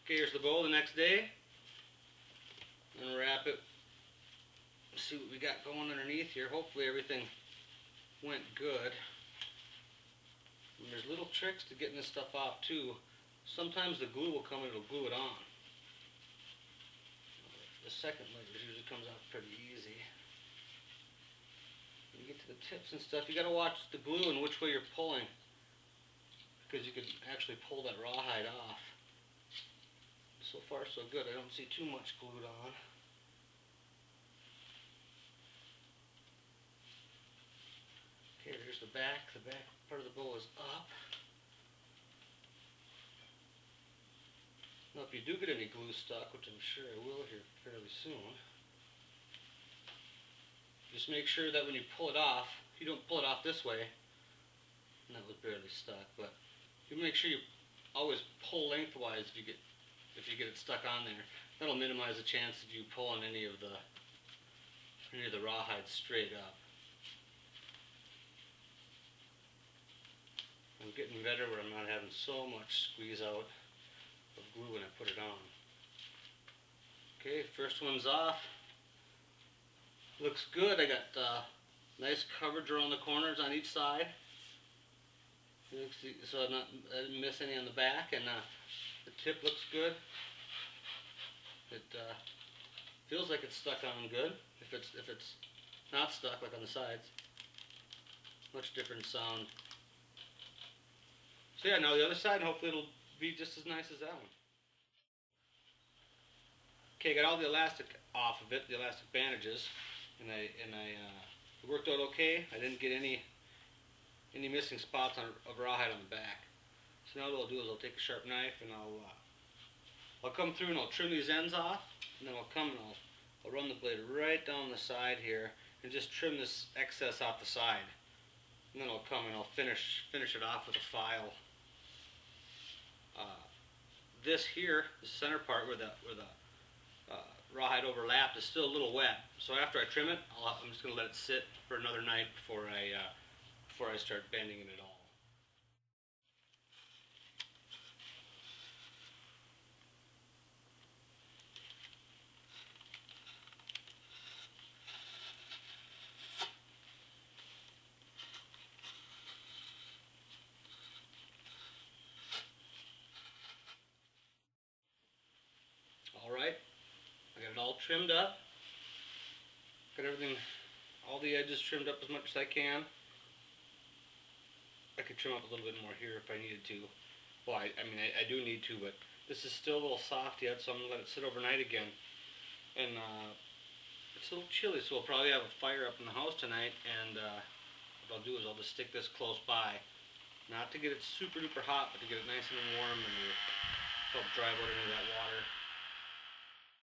Okay, here's the bow the next day. Unwrap it. See what we got going underneath here. Hopefully everything went good. And there's little tricks to getting this stuff off too. Sometimes the glue will come and it'll glue it on. The second layer usually comes out pretty easy. When you get to the tips and stuff, you got to watch the glue and which way you're pulling, because you could actually pull that rawhide off. So far so good. I don't see too much glued on. Okay, there's the back. The back part of the bow is up. Now if you do get any glue stuck, which I'm sure I will here fairly soon, just make sure that when you pull it off, you don't pull it off this way, and that was barely stuck, but you make sure you always pull lengthwise if you get it stuck on there. That'll minimize the chance of you pulling any of the rawhide straight up. I'm getting better where I'm not having so much squeeze out of glue when I put it on. Okay, first one's off. Looks good. I got nice coverage around the corners on each side, so I didn't miss any on the back, and the tip looks good. It feels like it's stuck on good. If it's not stuck, like on the sides, much different sound. So yeah, now the other side, hopefully it'll be just as nice as that one. Okay, got all the elastic off of it, the elastic bandages, and it worked out okay. I didn't get any missing spots of rawhide on the back. So now what I'll do is I'll take a sharp knife and I'll come through and I'll trim these ends off, and then I'll come and I'll run the blade right down the side here and just trim this excess off the side. And then I'll come and I'll finish it off with a file. This here, the center part where the rawhide overlapped, is still a little wet. So after I trim it, I'm just going to let it sit for another night before I start bending it at all. Alright, I got it all trimmed up. Got everything, all the edges trimmed up as much as I can. I could trim up a little bit more here if I needed to. Well, I mean, I do need to, but this is still a little soft yet, so I'm going to let it sit overnight again. And it's a little chilly, so we'll probably have a fire up in the house tonight, and what I'll do is I'll just stick this close by. Not to get it super duper hot, but to get it nice and warm and help drive out any of that water.